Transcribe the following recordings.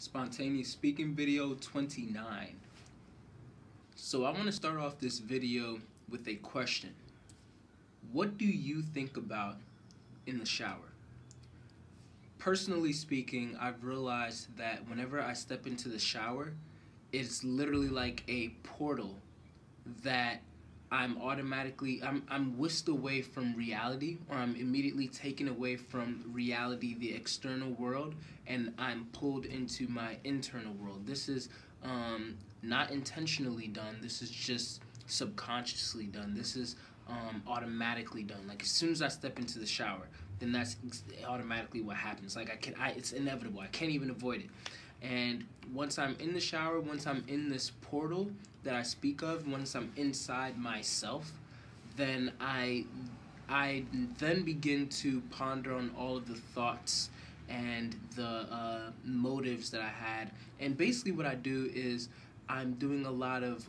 Spontaneous speaking video 29. So I want to start off this video with a question. What do you think about in the shower? Personally speaking, I've realized that whenever I step into the shower, it's literally like a portal that I'm whisked away from reality, or I'm immediately taken away from reality, the external world, and I'm pulled into my internal world. This is not intentionally done. This is just subconsciously done. This is automatically done. Like as soon as I step into the shower, then that's automatically what happens. Like it's inevitable. I can't even avoid it. And once I'm in the shower, once I'm in this portal that I speak of, once I'm inside myself, then I then begin to ponder on all of the thoughts and the motives that I had. And basically what I do is I'm doing a lot of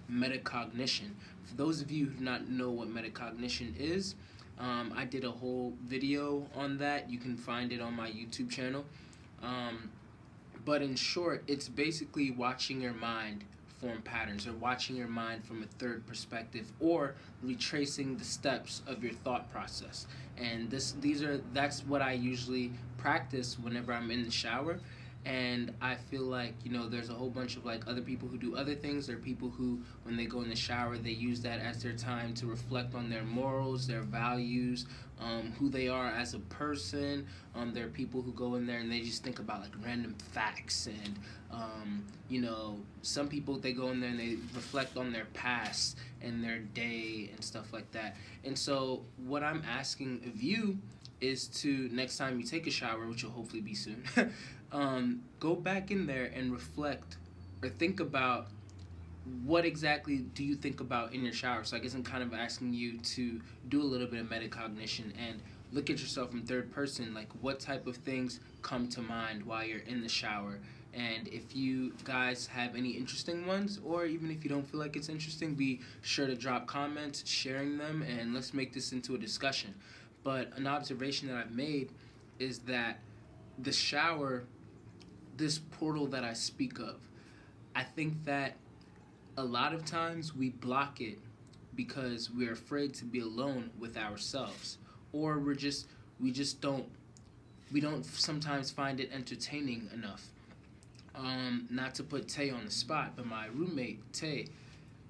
metacognition. For those of you who do not know what metacognition is, I did a whole video on that. You can find it on my YouTube channel. But in short, it's basically watching your mind form patterns, or watching your mind from a third perspective, or retracing the steps of your thought process. And that's what I usually practice whenever I'm in the shower. And I feel like, you know, there's a whole bunch of like other people who do other things. There are people who, when they go in the shower, they use that as their time to reflect on their morals, their values, who they are as a person. There are people who go in there and they just think about like random facts, and you know, some people, they go in there and they reflect on their past and their day and stuff like that. And so what I'm asking of you is to, next time you take a shower, which will hopefully be soon, go back in there and reflect or think about what exactly do you think about in your shower. So I guess I'm kind of asking you to do a little bit of metacognition and look at yourself from third person, like what type of things come to mind while you're in the shower. And if you guys have any interesting ones, or even if you don't feel like it's interesting, be sure to drop comments sharing them, and let's make this into a discussion. But an observation that I've made is that the shower, this portal that I speak of, I think that a lot of times we block it because we're afraid to be alone with ourselves, or we don't sometimes find it entertaining enough. Not to put Tay on the spot, but my roommate Tay,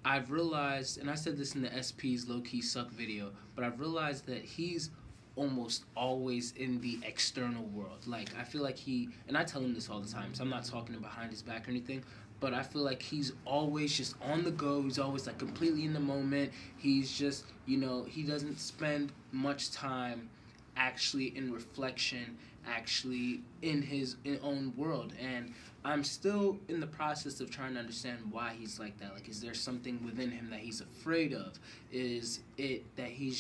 I've realized, and I said this in the SP's low-key suck video, but I've realized that he's almost always in the external world. Like, I feel like and I tell him this all the time, so I'm not talking behind his back or anything, but I feel like he's always just on the go. He's always like completely in the moment. He's just, you know, he doesn't spend much time actually in reflection, actually in his own world. And I'm still in the process of trying to understand why he's like that. Like, is there something within him that he's afraid of? Is it that he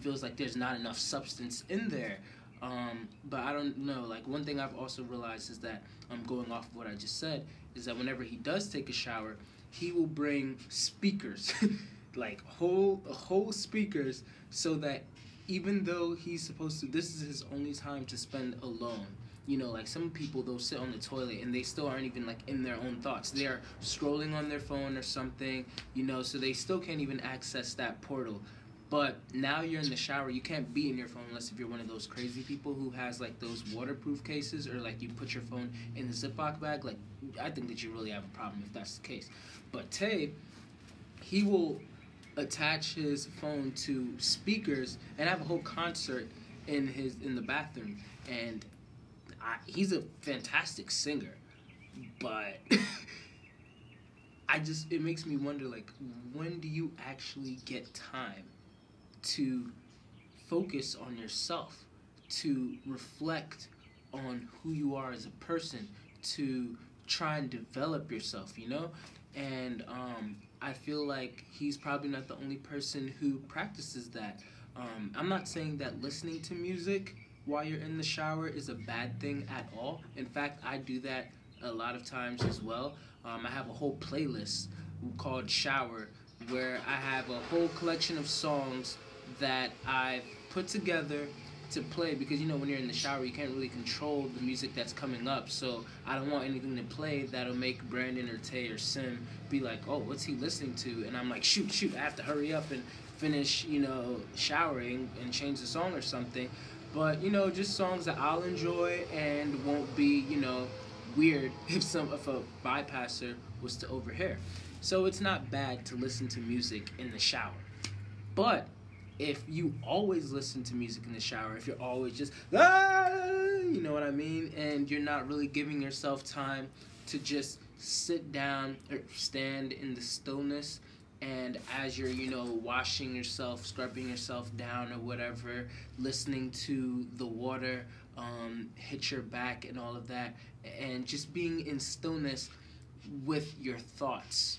feels like there's not enough substance in there? But I don't know. Like, one thing I've also realized is that, going off of what I just said, is that whenever he does take a shower, he will bring speakers, like whole speakers, so that even though he's supposed to, this is his only time to spend alone. You know, like some people, they'll sit on the toilet and they still aren't even like in their own thoughts. They're scrolling on their phone or something, you know, so they still can't even access that portal. But now you're in the shower, you can't be in your phone unless if you're one of those crazy people who has like those waterproof cases, or like you put your phone in the Ziploc bag. Like, I think that you really have a problem if that's the case. But Tay, he will attach his phone to speakers and have a whole concert in the bathroom. And he's a fantastic singer, but it makes me wonder, like, when do you actually get time to focus on yourself, to reflect on who you are as a person, to try and develop yourself, you know? And I feel like he's probably not the only person who practices that. I'm not saying that listening to music while you're in the shower is a bad thing at all. In fact, I do that a lot of times as well. I have a whole playlist called Shower, where I have a whole collection of songs that I've put together to play, because you know when you're in the shower you can't really control the music that's coming up. So I don't want anything to play that'll make Brandon or Tay or Sim be like, oh, what's he listening to? And I'm like, shoot, I have to hurry up and finish, showering and change the song or something. But just songs that I'll enjoy and won't be, weird if a bypasser was to overhear. So it's not bad to listen to music in the shower. But if you always listen to music in the shower, if you're always just, you know what I mean? And you're not really giving yourself time to just sit down or stand in the stillness, and as you're, washing yourself, scrubbing yourself down or whatever, listening to the water hit your back and all of that, and just being in stillness with your thoughts.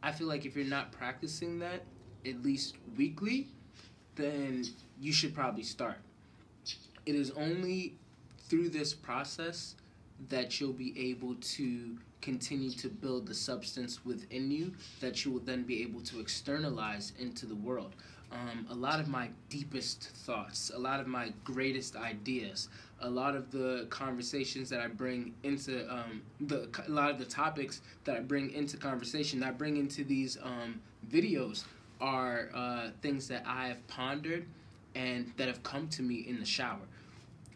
I feel like if you're not practicing that, at least weekly, then you should probably start. It is only through this process that you'll be able to continue to build the substance within you that you will then be able to externalize into the world. A lot of my deepest thoughts, a lot of my greatest ideas, a lot of the conversations that I bring into a lot of the topics that I bring into conversation, that I bring into these videos, are things that I have pondered and that have come to me in the shower.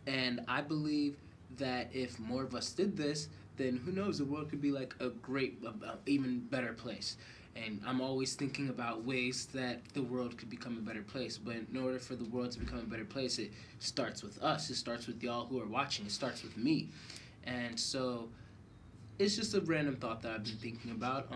And I believe that if more of us did this, then who knows, the world could be like a great, even better place. And I'm always thinking about ways that the world could become a better place. But in order for the world to become a better place, it starts with us. It starts with y'all who are watching. It starts with me. And so it's just a random thought that I've been thinking about.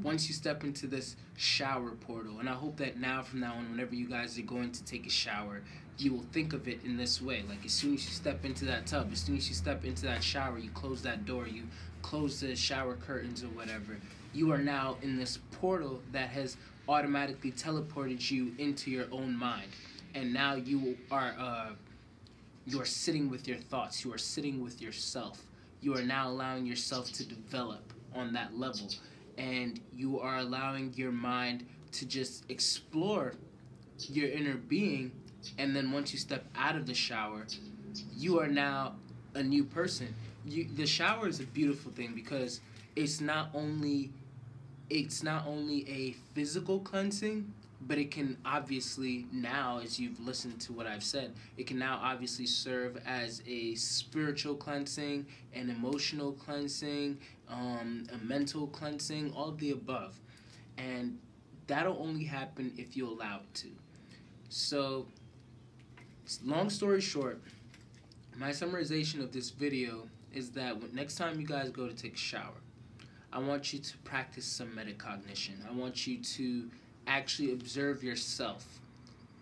Once you step into this shower portal, and I hope that now from now on, whenever you guys are going to take a shower, you will think of it in this way. Like, as soon as you step into that tub, as soon as you step into that shower, you close that door, you close the shower curtains or whatever, you are now in this portal that has automatically teleported you into your own mind. And now you are sitting with your thoughts, you are sitting with yourself. You are now allowing yourself to develop on that level. And you are allowing your mind to just explore your inner being. And then once you step out of the shower, you are now a new person. The shower is a beautiful thing because it's not only a physical cleansing, but it can obviously now, as you've listened to what I've said, it can now obviously serve as a spiritual cleansing, an emotional cleansing, a mental cleansing, all of the above. And that'll only happen if you allow it to. So, long story short, my summarization of this video is that next time you guys go to take a shower, I want you to practice some metacognition. I want you to actually observe yourself.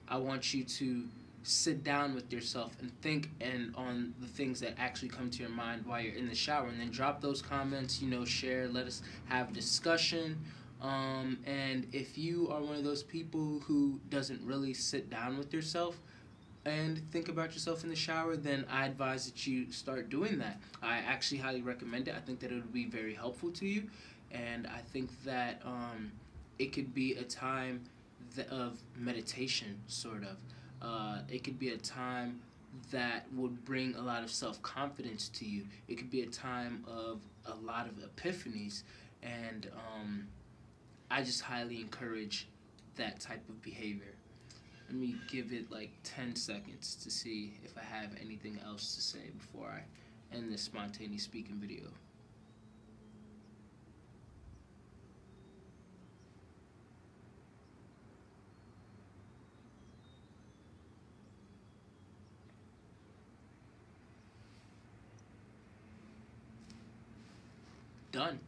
I want you to sit down with yourself and think on the things that actually come to your mind while you're in the shower, and then drop those comments, share, let us have discussion. And if you are one of those people who doesn't really sit down with yourself and think about yourself in the shower, then I advise that you start doing that. I actually highly recommend it. I think that it would be very helpful to you, and I think that it could be a time of meditation, sort of. It could be a time that would bring a lot of self-confidence to you. It could be a time of a lot of epiphanies, and I just highly encourage that type of behavior. Let me give it like 10 seconds to see if I have anything else to say before I end this spontaneous speaking video. Done.